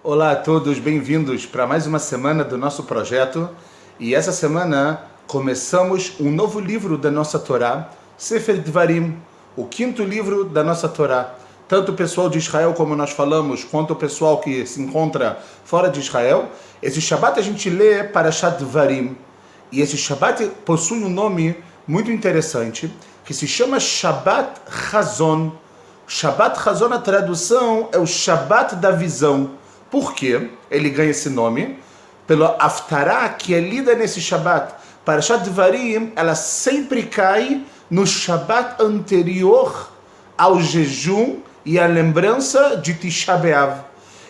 Olá a todos, bem-vindos para mais uma semana do nosso projeto. E essa semana começamos um novo livro da nossa Torá, Sefer Dvarim, o quinto livro da nossa Torá. Tanto o pessoal de Israel, como nós falamos, quanto o pessoal que se encontra fora de Israel, esse Shabbat a gente lê Parashat Dvarim. E esse Shabbat possui um nome muito interessante, que se chama Shabbat Chazon. Shabbat Chazon, a tradução é o Shabbat da visão. Por quê? Ele ganha esse nome pela Haftarah que é lida nesse Shabbat. Parashat Dvarim, ela sempre cai no Shabbat anterior ao jejum e à lembrança de Tisha B'Av.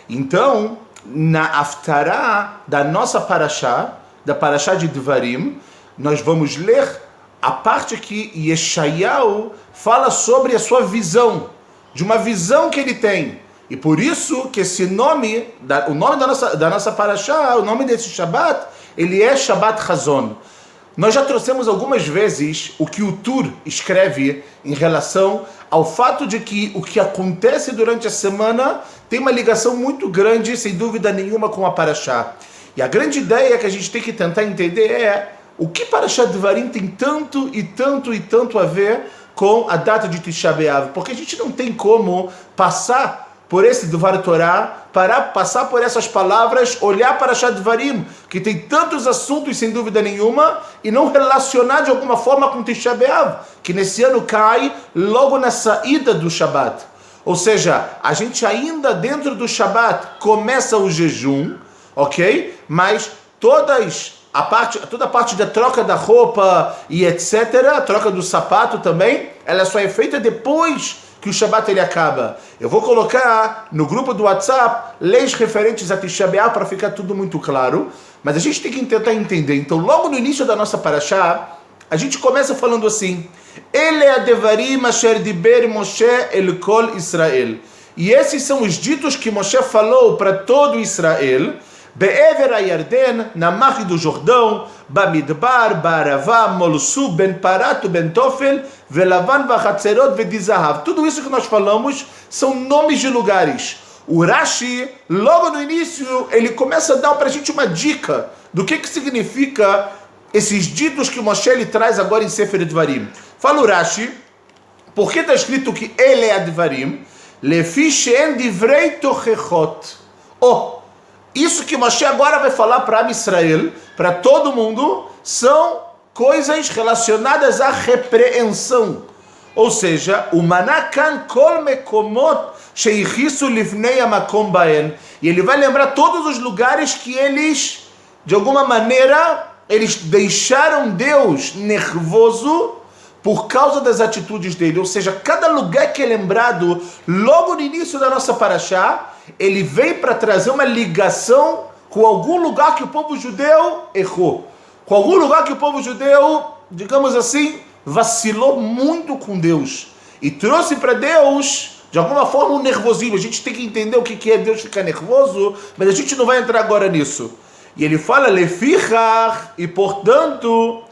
Então, na Haftarah da nossa Parashá, da Parashá de Dvarim, nós vamos ler a parte que Yeshayahu fala sobre a sua visão, de uma visão que ele tem. E por isso que esse nome, o nome da nossa Parashá, o nome desse Shabbat, ele é Shabbat Chazon. Nós já trouxemos algumas vezes o que o Tur escreve em relação ao fato de que o que acontece durante a semana tem uma ligação muito grande, sem dúvida nenhuma, com a Parashá. E a grande ideia que a gente tem que tentar entender é o que Parashat Dvarim tem tanto e tanto e tanto a ver com a data de Tisha B'Av, porque a gente não tem como passar por esse Dvar Torá, passar por essas palavras, olhar para Parashat Dvarim, que tem tantos assuntos sem dúvida nenhuma, e não relacionar de alguma forma com Tisha B'Av, que nesse ano cai logo na saída do Shabbat. Ou seja, a gente ainda dentro do Shabbat começa o jejum, ok? Mas toda a parte da troca da roupa e etc., a troca do sapato também, ela só é feita depois que o Shabbat ele acaba. Eu vou colocar no grupo do WhatsApp leis referentes a Tisha B'Av para ficar tudo muito claro, mas a gente tem que tentar entender. Então, logo no início da nossa Parashá, a gente começa falando assim: Ele adevarim asher diber Moshe el kol Israel. E esses são os ditos que Moshe falou para todo Israel, Be'ever HaYarden, na margem do Jordão, Bamidbar, Ba'arava, Molsu, Ben Parat, Ben Tofel, Velavan, Vachatzerot, Vedizahav. Tudo isso que nós falamos são nomes de lugares. O Rashi, logo no início, ele começa a dar para a gente uma dica do que significa esses ditos que Moshe ele traz agora em Sefer Dvarim. Fala o Rashi, por que está escrito que ele é Dvarim? Lefi she'en divrei tochechot. Isso que Moshe agora vai falar para Am Israel, para todo mundo, são coisas relacionadas à repreensão. Ou seja, o manakan kol mekomot sheichisu livnei hamakom baen. E ele vai lembrar todos os lugares que eles, de alguma maneira, eles deixaram Deus nervoso por causa das atitudes dele. Ou seja, cada lugar que é lembrado logo no início da nossa Parashá, ele vem para trazer uma ligação com algum lugar que o povo judeu errou. Com algum lugar que o povo judeu, digamos assim, vacilou muito com Deus. E trouxe para Deus, de alguma forma, um nervosismo. A gente tem que entender o que é Deus ficar nervoso, mas a gente não vai entrar agora nisso. E ele fala, Lefichach, e portanto,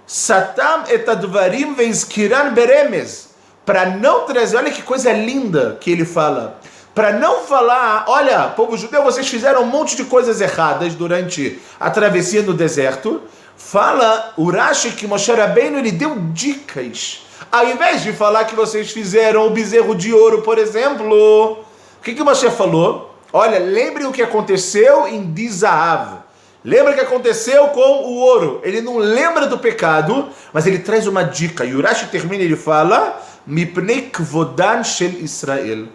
Satam et advarim veizkiran beremez. Para não trazer, olha que coisa linda que ele fala. Para não falar, olha, povo judeu, vocês fizeram um monte de coisas erradas durante a travessia no deserto. Fala o Rashi que Moshe Rabbeinu, ele deu dicas. Ao invés de falar que vocês fizeram o bezerro de ouro, por exemplo, o que Moshe falou? Olha, lembrem o que aconteceu em Dizahav. Lembra o que aconteceu com o ouro. Ele não lembra do pecado, mas ele traz uma dica. E o Rashi termina, ele fala, Mipnei kvodan shel Israel.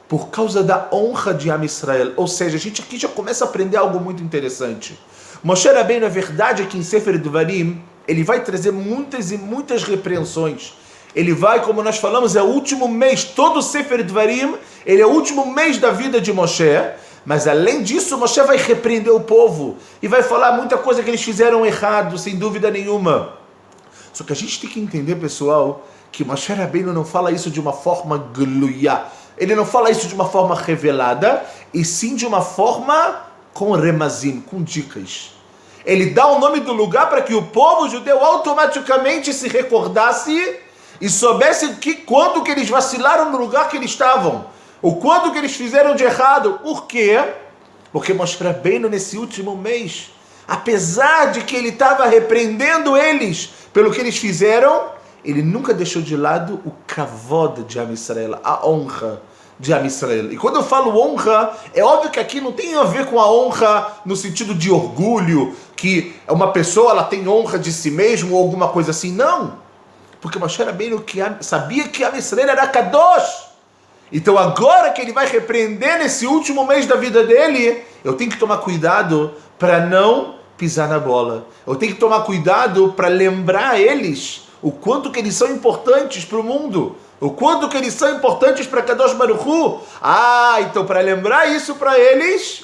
Por causa da honra de Am Israel. Ou seja, a gente aqui já começa a aprender algo muito interessante. Moshe Rabbeinu, a verdade é que em Sefer Dvarim, ele vai trazer muitas e muitas repreensões. Ele vai, como nós falamos, é o último mês, todo Sefer Dvarim, ele é o último mês da vida de Moshe, mas além disso, Moshe vai repreender o povo, e vai falar muita coisa que eles fizeram errado, sem dúvida nenhuma. Só que a gente tem que entender, pessoal, que Moshe Rabbeinu não fala isso de uma forma gluyá. Ele não fala isso de uma forma revelada, e sim de uma forma com remazim, com dicas. Ele dá o nome do lugar para que o povo judeu automaticamente se recordasse e soubesse quanto que eles vacilaram no lugar que eles estavam, o quanto que eles fizeram de errado. Por quê? Porque Moshe Rabbeinu, nesse último mês, apesar de que ele estava repreendendo eles pelo que eles fizeram, ele nunca deixou de lado o kavod de Am Israel, a honra de Am Israel. E quando eu falo honra, é óbvio que aqui não tem a ver com a honra no sentido de orgulho, que uma pessoa ela tem honra de si mesmo ou alguma coisa assim. Não. Porque Moshe Rabbeinu sabia que Am Israel era kadosh. Então agora que ele vai repreender nesse último mês da vida dele, eu tenho que tomar cuidado para não pisar na bola. Eu tenho que tomar cuidado para lembrar eles o quanto que eles são importantes para o mundo. O quanto que eles são importantes para Kadosh Baruch Hu. Então para lembrar isso para eles,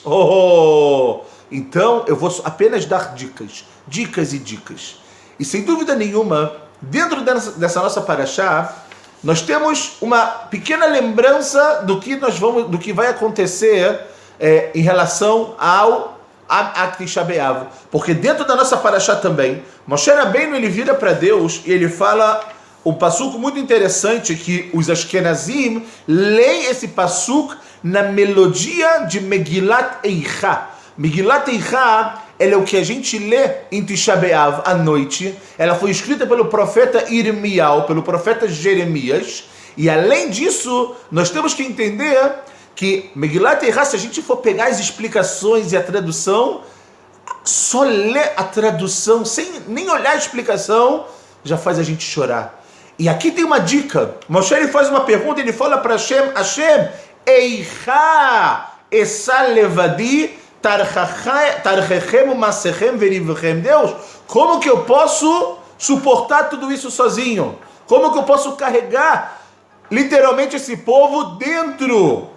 então eu vou apenas dar dicas. E sem dúvida nenhuma, dentro dessa nossa parashá, nós temos uma pequena lembrança do que vai acontecer em relação a Tisha B'Av. Porque dentro da nossa parashá também, Moshe Rabbeinu ele vira para Deus e ele fala um passuco muito interessante que os Ashkenazim leem esse passuco na melodia de Megilat Eicha. Megilat Eicha ela é o que a gente lê em Tisha B'Av à noite. Ela foi escrita pelo profeta Irmial, pelo profeta Jeremias. E além disso, nós temos que entender que Megilat Eicha, se a gente for pegar as explicações e a tradução, só ler a tradução, sem nem olhar a explicação, já faz a gente chorar. E aqui tem uma dica. Moshe ele faz uma pergunta, ele fala para Hashem, Eicha essa levadi tarchechem umasechem verivchem. Deus, como que eu posso suportar tudo isso sozinho? Como que eu posso carregar literalmente esse povo dentro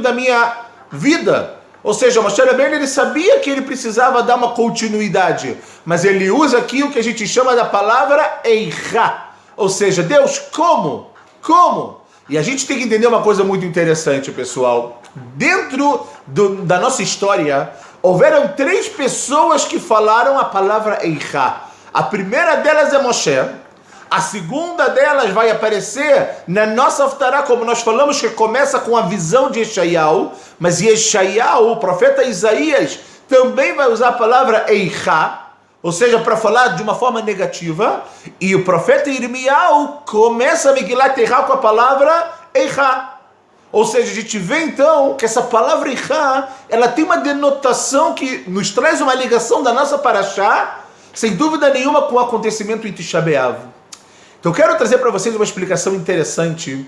da minha vida? Ou seja, Moshe Rabbeinu ele sabia que ele precisava dar uma continuidade, mas ele usa aqui o que a gente chama da palavra Eicha. Ou seja, Deus, como? E a gente tem que entender uma coisa muito interessante, pessoal. Dentro da nossa história, houveram 3 pessoas que falaram a palavra Eicha. A primeira delas é Moshe. A segunda delas vai aparecer na nossa Haftará, como nós falamos, que começa com a visão de Yeshayahu, mas Yeshayahu, o profeta Isaías, também vai usar a palavra Eicha, ou seja, para falar de uma forma negativa, e o profeta Irmiyahu começa a Megilat Eicha com a palavra Eicha. Ou seja, a gente vê então que essa palavra Eicha, ela tem uma denotação que nos traz uma ligação da nossa parashá, sem dúvida nenhuma, com o acontecimento em Tisha B'Av. Então eu quero trazer para vocês uma explicação interessante,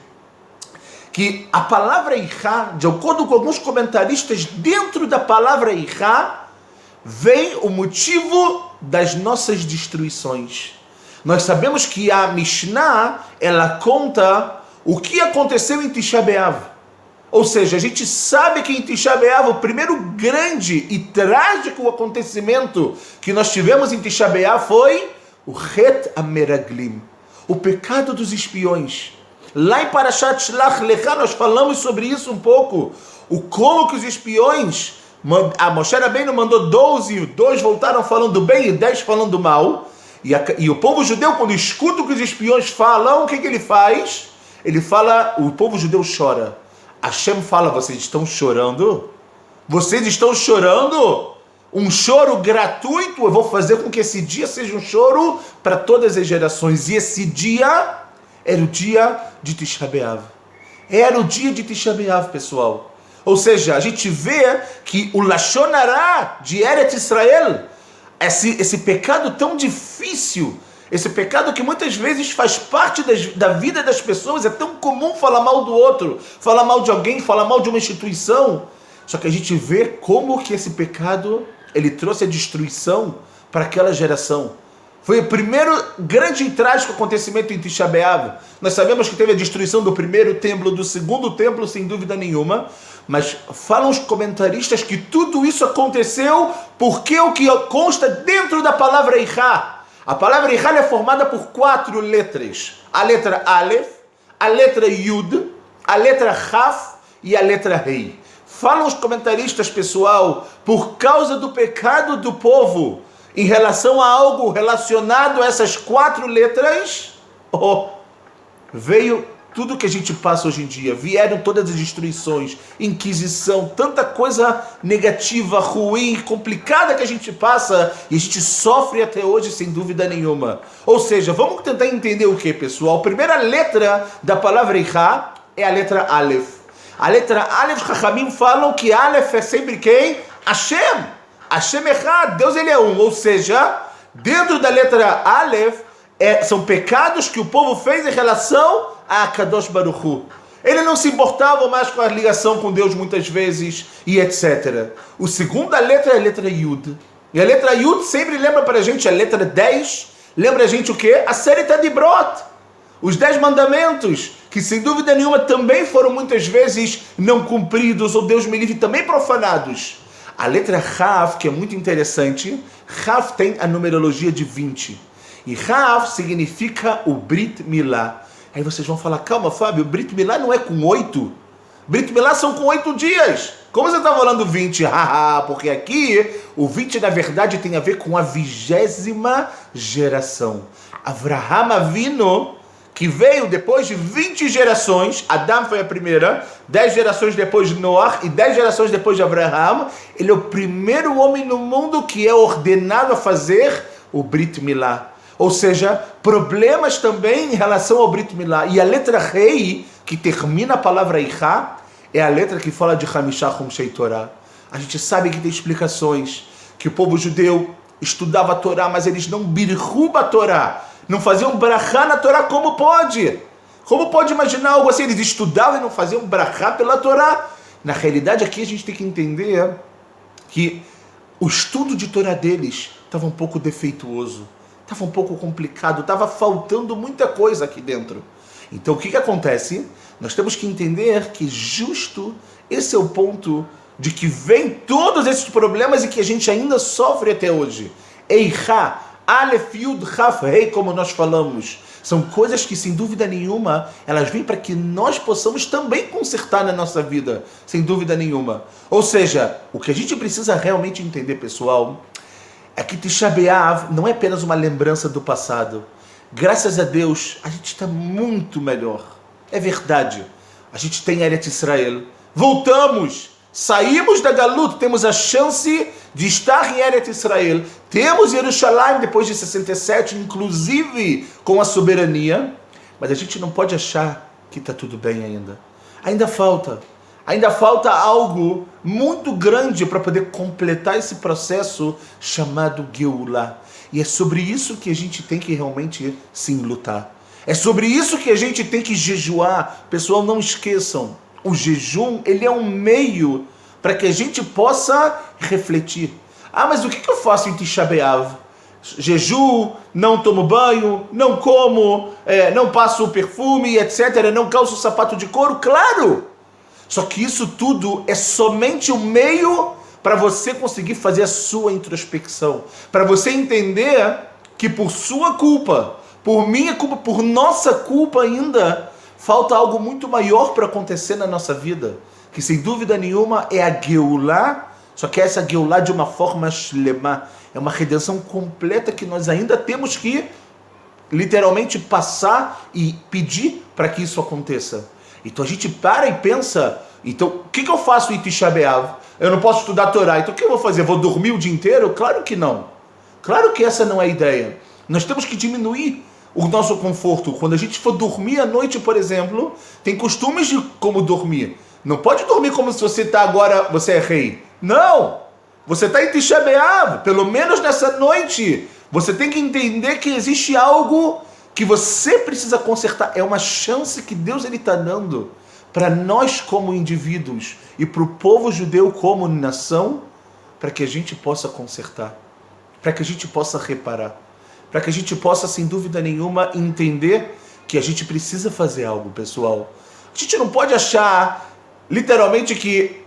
que a palavra Eicha, de acordo com alguns comentaristas, dentro da palavra Eicha, vem o motivo das nossas destruições. Nós sabemos que a Mishnah, ela conta o que aconteceu em Tisha B'Av. Ou seja, a gente sabe que em Tisha B'Av, o primeiro grande e trágico acontecimento que nós tivemos em Tisha B'Av foi o Het HaMeraglim, o pecado dos espiões. Lá em Parashat Shlach Lecha nós falamos sobre isso um pouco. Como que os espiões, a Moshe Rabbeinu mandou 12, 2 voltaram falando bem e 10 falando mal. E o povo judeu, quando escuta o que os espiões falam, o que ele faz? Ele fala, o povo judeu chora. Hashem fala, vocês estão chorando? Vocês estão chorando? Um choro gratuito? Eu vou fazer com que esse dia seja um choro para todas as gerações. E esse dia era o dia de Tisha B'Av. Era o dia de Tisha B'Av, pessoal. Ou seja, a gente vê que o Lashon Hara de Eretz Israel, esse pecado tão difícil, esse pecado que muitas vezes faz parte da vida das pessoas, é tão comum falar mal do outro, falar mal de alguém, falar mal de uma instituição. Só que a gente vê como que esse pecado, ele trouxe a destruição para aquela geração. Foi o primeiro grande e trágico acontecimento em Tisha B'Av. Nós sabemos que teve a destruição do primeiro templo, do segundo templo, sem dúvida nenhuma. Mas falam os comentaristas que tudo isso aconteceu porque o que consta dentro da palavra Eicha. A palavra Eicha é formada por 4 letras. A letra Aleph, a letra Yud, a letra Chaf e a letra Rei. Falam os comentaristas, pessoal, por causa do pecado do povo, em relação a algo relacionado a essas 4 letras, veio tudo que a gente passa hoje em dia, vieram todas as destruições, inquisição, tanta coisa negativa, ruim, complicada que a gente passa e a gente sofre até hoje sem dúvida nenhuma. Ou seja, vamos tentar entender o que, pessoal? A primeira letra da palavra Iha é a letra Aleph. A letra Aleph, Chachamim falam que Aleph é sempre quem? Hashem. Hashem Echad, Deus ele é um. Ou seja, dentro da letra Aleph, são pecados que o povo fez em relação a Kadosh Baruch Hu. Ele não se importava mais com a ligação com Deus muitas vezes e etc. A segunda letra é a letra Yud. E a letra Yud sempre lembra para a gente, a letra 10, lembra a gente o quê? A série Tadibrot. Os 10 mandamentos, que sem dúvida nenhuma também foram muitas vezes não cumpridos, ou Deus me livre, também profanados. A letra Rav, que é muito interessante, Rav tem a numerologia de 20. E Rav significa o Brit Milá. Aí vocês vão falar, calma Fábio, Brit Milá não é com 8? Brit Milá são com 8 dias. Como você está falando 20? Porque aqui o 20 na verdade tem a ver com a 20ª geração. Avraham Avinu, que veio depois de 20 gerações, Adão foi a primeira, 10 gerações depois de Noah e 10 gerações depois de Abraham, ele é o primeiro homem no mundo que é ordenado a fazer o Brit Milá. Ou seja, problemas também em relação ao Brit Milá. E a letra Rei, que termina a palavra Iha, é a letra que fala de Hamishah Chumshei Torah. A gente sabe que tem explicações, que o povo judeu estudava a Torá, mas eles não birruba a Torá, não faziam brachá na Torá. Como pode? Como pode imaginar algo assim? Eles estudavam e não faziam brachá pela Torá. Na realidade, aqui a gente tem que entender que o estudo de Torá deles estava um pouco defeituoso, estava um pouco complicado, estava faltando muita coisa aqui dentro. Então o que acontece? Nós temos que entender que justo esse é o ponto de que vem todos esses problemas e que a gente ainda sofre até hoje. Eicha, Aleph, Yud, Chaf, Rei, como nós falamos, são coisas que sem dúvida nenhuma elas vêm para que nós possamos também consertar na nossa vida, sem dúvida nenhuma. Ou seja, o que a gente precisa realmente entender, pessoal, é que Tisha B'Av não é apenas uma lembrança do passado. Graças a Deus, a gente está muito melhor. É verdade. A gente tem Eretz Israel. Voltamos. Saímos da Galut. Temos a chance de estar em Eretz Israel. Temos Jerusalém depois de 67, inclusive com a soberania. Mas a gente não pode achar que está tudo bem ainda. Ainda falta. Ainda falta algo muito grande para poder completar esse processo chamado Geulah. E é sobre isso que a gente tem que realmente sim lutar. É sobre isso que a gente tem que jejuar. Pessoal, não esqueçam, o jejum ele é um meio para que a gente possa refletir. Mas o que eu faço em Tisha B'Av? Jejuo, não tomo banho, não como, não passo perfume, etc. Não calço sapato de couro? Claro! Só que isso tudo é somente um meio para você conseguir fazer a sua introspecção. Para você entender que por sua culpa, por minha culpa, por nossa culpa ainda, falta algo muito maior para acontecer na nossa vida. Que sem dúvida nenhuma é a Geulah, só que essa Geulah de uma forma shlema. É uma redenção completa que nós ainda temos que literalmente passar e pedir para que isso aconteça. Então a gente para e pensa, então o que eu faço em Tisha B'Av? Eu não posso estudar a Torá, então o que eu vou fazer? Vou dormir o dia inteiro? Claro que não. Claro que essa não é a ideia. Nós temos que diminuir o nosso conforto. Quando a gente for dormir à noite, por exemplo, tem costumes de como dormir. Não pode dormir como se você está agora, você é rei. Não! Você está em Tisha B'Av, pelo menos nessa noite. Você tem que entender que existe algo que você precisa consertar. É uma chance que Deus está dando para nós como indivíduos e para o povo judeu como nação, para que a gente possa consertar, para que a gente possa reparar, para que a gente possa, sem dúvida nenhuma, entender que a gente precisa fazer algo, pessoal. A gente não pode achar, literalmente, que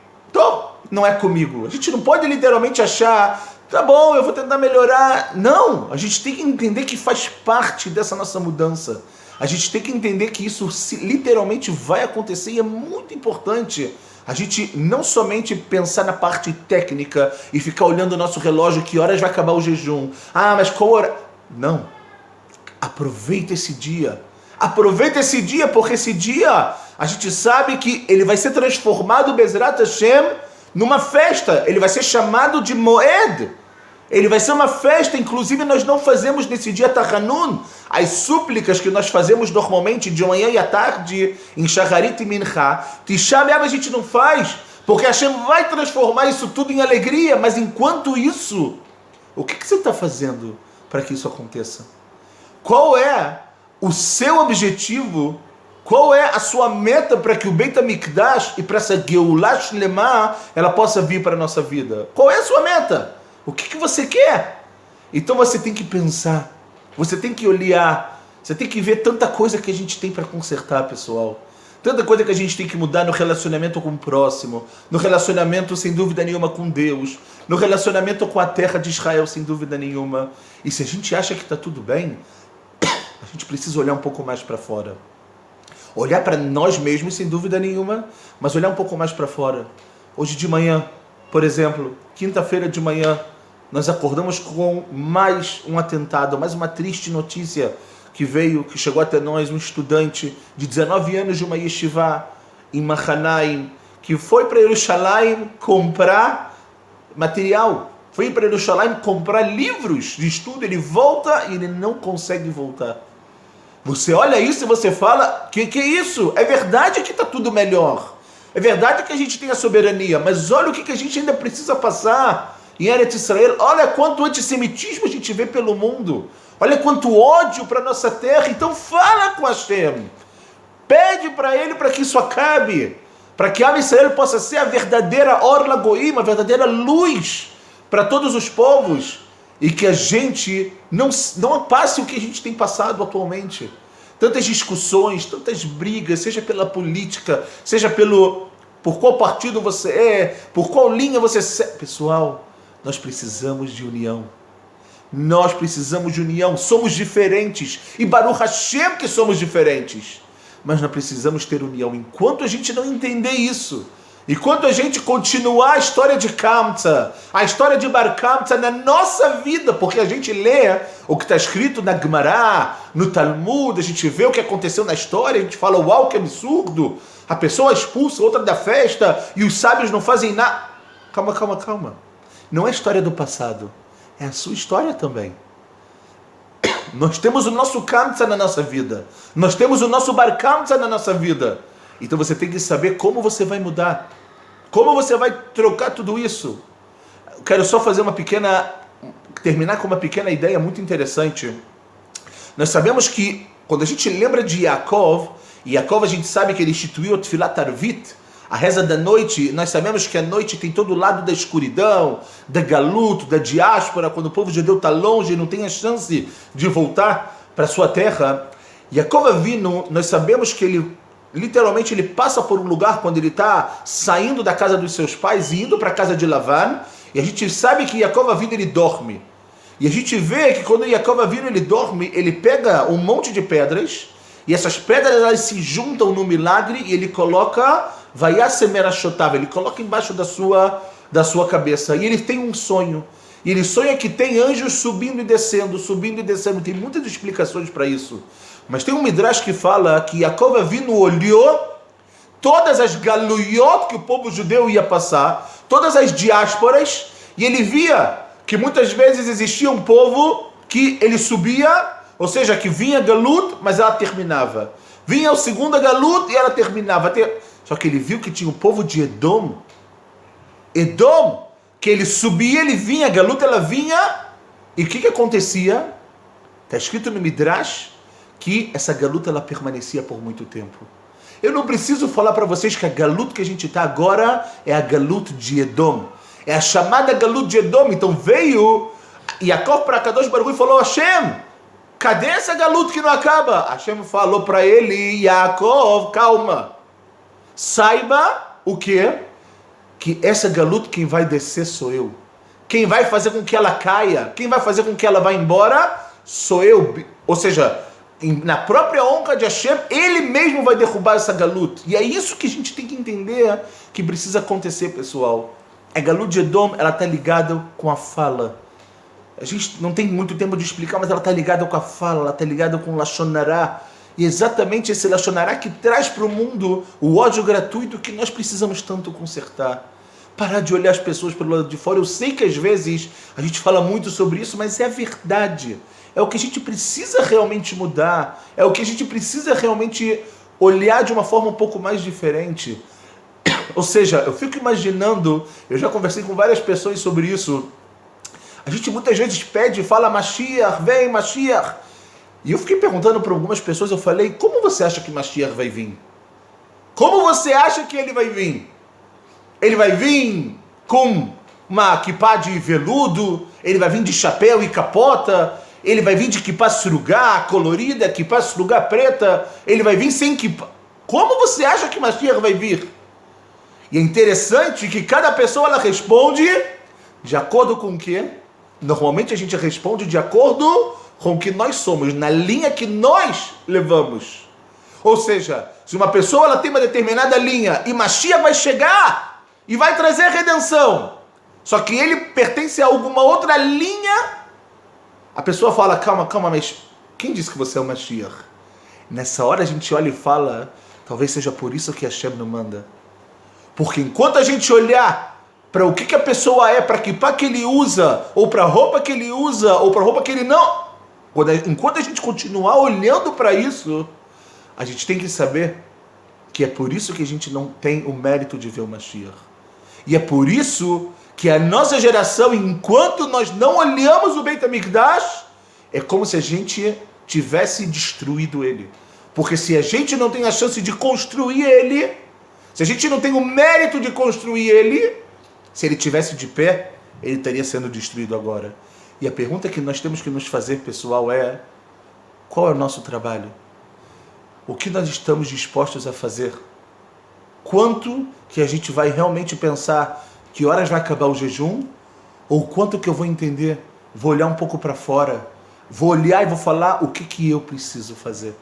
não é comigo. A gente não pode, literalmente, achar, tá bom, eu vou tentar melhorar. Não, a gente tem que entender que faz parte dessa nossa mudança. A gente tem que entender que isso literalmente vai acontecer e é muito importante a gente não somente pensar na parte técnica e ficar olhando o nosso relógio, que horas vai acabar o jejum. Mas qual hora? Não. Aproveita esse dia. Aproveita esse dia, porque esse dia a gente sabe que ele vai ser transformado, Bezrat Hashem, numa festa. Ele vai ser chamado de Moed. Ele vai ser uma festa. Inclusive nós não fazemos nesse dia Tachanun, as súplicas que nós fazemos normalmente de manhã e à tarde em Shacharit e Mincha. Tisha B'Av a gente não faz, porque Hashem vai transformar isso tudo em alegria. Mas enquanto isso, o que você está fazendo para que isso aconteça? Qual é o seu objetivo? Qual é a sua meta para que o Beit HaMikdash e para essa Geulah Shlemah ela possa vir para a nossa vida? Qual é a sua meta? O que você quer? Então você tem que pensar, você tem que olhar, você tem que ver tanta coisa que a gente tem para consertar, pessoal. Tanta coisa que a gente tem que mudar no relacionamento com o próximo, no relacionamento, sem dúvida nenhuma, com Deus, no relacionamento com a terra de Israel, sem dúvida nenhuma. E se a gente acha que está tudo bem, a gente precisa olhar um pouco mais para fora. Olhar para nós mesmos, sem dúvida nenhuma, mas olhar um pouco mais para fora. Hoje de manhã, por exemplo, quinta-feira de manhã, nós acordamos com mais um atentado, mais uma triste notícia que chegou até nós, um estudante de 19 anos de uma yeshiva em Mahanaim, que foi para Jerusalém comprar material, foi para Jerusalém comprar livros de estudo, ele volta e ele não consegue voltar. Você olha isso e você fala, que é isso? É verdade que está tudo melhor, é verdade que a gente tem a soberania, mas olha o que a gente ainda precisa passar em Eretz Israel. Olha quanto antissemitismo a gente vê pelo mundo, olha quanto ódio para a nossa terra. Então fala com Hashem, pede para ele para que isso acabe, para que Am Israel possa ser a verdadeira Or LaGoim, a verdadeira luz para todos os povos, e que a gente não passe o que a gente tem passado atualmente. Tantas discussões, tantas brigas, seja pela política, seja por qual partido você é, por qual linha você segue. Pessoal, nós precisamos de união. Nós precisamos de união. Somos diferentes. E Baruch Hashem que somos diferentes. Mas nós precisamos ter união. Enquanto a gente não entender isso, enquanto a gente continuar a história de Kamtza, a história de Bar Kamtza na nossa vida, porque a gente lê o que está escrito na Gemara, no Talmud, a gente vê o que aconteceu na história, a gente fala, uau, que absurdo, a pessoa expulsa outra da festa e os sábios não fazem nada. Calma. Não é a história do passado, é a sua história também. Nós temos o nosso Kamtza na nossa vida, nós temos o nosso Bar Kamtza na nossa vida. Então você tem que saber como você vai mudar, como você vai trocar tudo isso. Eu quero só terminar com uma pequena ideia muito interessante. Nós sabemos que quando a gente lembra de Yaakov a gente sabe que ele instituiu o Tfilat Arvit, a reza da noite. Nós sabemos que a noite tem todo o lado da escuridão, da galuto, da diáspora, quando o povo judeu está longe e não tem a chance de voltar para a sua terra. Yaakov Avinu, nós sabemos que literalmente ele passa por um lugar quando ele está saindo da casa dos seus pais e indo para a casa de Lavan, e a gente sabe que Yaakov Avinu ele dorme. E a gente vê que quando Yaakov Avinu ele dorme, ele pega um monte de pedras, e essas pedras elas se juntam no milagre, e ele coloca Vayasemer Ashotav, ele coloca embaixo da sua cabeça, e ele tem um sonho. E ele sonha que tem anjos subindo e descendo, tem muitas explicações para isso. Mas tem um Midrash que fala que Yaakov Avinu olhou todas as galuyot que o povo judeu ia passar, todas as diásporas, e ele via que muitas vezes existia um povo que ele subia, ou seja, que vinha galut, mas ela terminava. Vinha o segundo galut e ela terminava. Só que ele viu que tinha o povo de Edom, que ele subia, ele vinha, galut ela vinha, e o que acontecia? Está escrito no Midrash que essa galuta ela permanecia por muito tempo. Eu não preciso falar para vocês que a galuta que a gente está agora é a galuta de Edom. É a chamada galuta de Edom. Então veio Yaakov para Kadosh Baruch Hu e falou, Hashem, cadê essa galuta que não acaba? Hashem falou para ele, Yaakov, calma. Saiba o quê? Que essa galuta quem vai descer sou eu. Quem vai fazer com que ela caia, quem vai fazer com que ela vá embora, sou eu. Ou seja, na própria honra de Hashem, ele mesmo vai derrubar essa galuta. E é isso que a gente tem que entender que precisa acontecer, pessoal. A galuta de Edom, ela está ligada com a fala. A gente não tem muito tempo de explicar, mas ela está ligada com a fala, ela está ligada com o Lashon Hara. E exatamente esse lashon hará que traz para o mundo o ódio gratuito que nós precisamos tanto consertar. Parar de olhar as pessoas pelo lado de fora. Eu sei que às vezes a gente fala muito sobre isso, mas é a verdade. É o que a gente precisa realmente mudar. É o que a gente precisa realmente olhar de uma forma um pouco mais diferente. Ou seja, eu fico imaginando, eu já conversei com várias pessoas sobre isso. A gente muitas vezes pede e fala, Mashiach, vem Mashiach. E eu fiquei perguntando para algumas pessoas, eu falei, como você acha que Mashiach vai vir? Como você acha que ele vai vir? Ele vai vir com uma kippá de veludo, ele vai vir de chapéu e capota, ele vai vir de kippá surugá colorida, kippá surugá preta, ele vai vir sem kippá. Como você acha que Mashiach vai vir? E é interessante que cada pessoa ela responde de acordo com o quê? Normalmente a gente responde de acordo com o que nós somos, na linha que nós levamos. Ou seja, se uma pessoa ela tem uma determinada linha e Mashiach vai chegar e vai trazer a redenção, só que ele pertence a alguma outra linha, a pessoa fala, calma, mas quem disse que você é o Mashiach? Nessa hora a gente olha e fala, talvez seja por isso que Hashem não manda. Porque enquanto a gente olhar para o que a pessoa é, para que kippá que ele usa, ou para a roupa que ele usa, ou para a roupa que ele não... Enquanto a gente continuar olhando para isso, a gente tem que saber que é por isso que a gente não tem o mérito de ver o Mashiach. E é por isso que a nossa geração, enquanto nós não olhamos o Beit HaMikdash, é como se a gente tivesse destruído ele. Porque se a gente não tem a chance de construir ele, se a gente não tem o mérito de construir ele, se ele tivesse de pé, ele estaria sendo destruído agora. E a pergunta que nós temos que nos fazer, pessoal, é: qual é o nosso trabalho? O que nós estamos dispostos a fazer? Quanto que a gente vai realmente pensar que horas vai acabar o jejum? Ou quanto que eu vou entender? Vou olhar um pouco para fora, vou olhar e vou falar o que eu preciso fazer.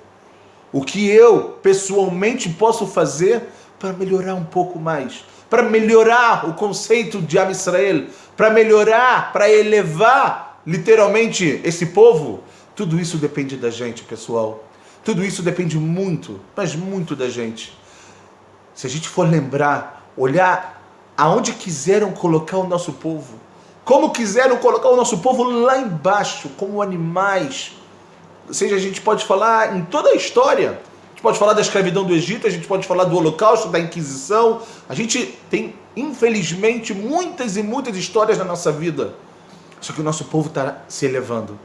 O que eu, pessoalmente, posso fazer para melhorar um pouco mais, para melhorar o conceito de Am Israel, para melhorar, para elevar, literalmente, esse povo. Tudo isso depende da gente, pessoal. Tudo isso depende muito, mas muito da gente. Se a gente for lembrar, olhar aonde quiseram colocar o nosso povo, como quiseram colocar o nosso povo lá embaixo, como animais. Ou seja, a gente pode falar em toda a história. A gente pode falar da escravidão do Egito, a gente pode falar do Holocausto, da Inquisição. A gente tem, infelizmente, muitas e muitas histórias na nossa vida. Só que o nosso povo está se elevando.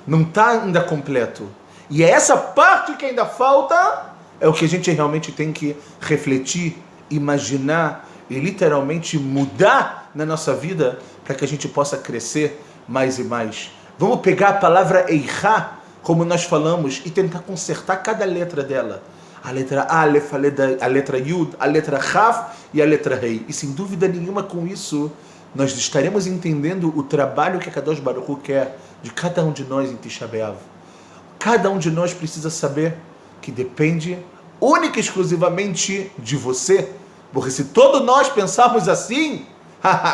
Não está ainda completo. E é essa parte que ainda falta, é o que a gente realmente tem que refletir, imaginar e literalmente mudar na nossa vida para que a gente possa crescer mais e mais. Vamos pegar a palavra Eichá, como nós falamos, e tentar consertar cada letra dela. A letra Aleph, a letra Yud, a letra Chaf e a letra Rei. E sem dúvida nenhuma com isso, nós estaremos entendendo o trabalho que a Kadosh Baruch Hu quer de cada um de nós em Tisha B'Av. Cada um de nós precisa saber que depende única e exclusivamente de você. Porque se todos nós pensarmos assim,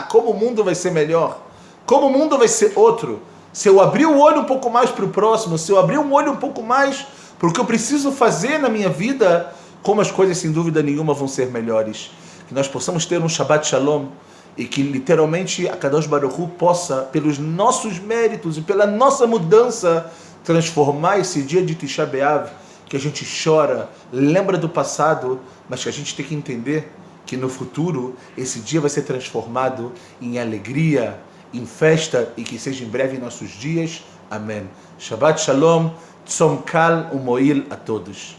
como o mundo vai ser melhor? Como o mundo vai ser outro? Se eu abrir o olho um pouco mais para o próximo, se eu abrir um olho um pouco mais para o que eu preciso fazer na minha vida, como as coisas sem dúvida nenhuma vão ser melhores. Que nós possamos ter um Shabbat Shalom e que literalmente a Kadosh Baruch Hu possa, pelos nossos méritos e pela nossa mudança, transformar esse dia de Tisha B'Av, que a gente chora, lembra do passado, mas que a gente tem que entender que no futuro esse dia vai ser transformado em alegria, em festa, e que seja em breve em nossos dias. Amém. Shabbat Shalom, Tzom Kal Umoil a todos.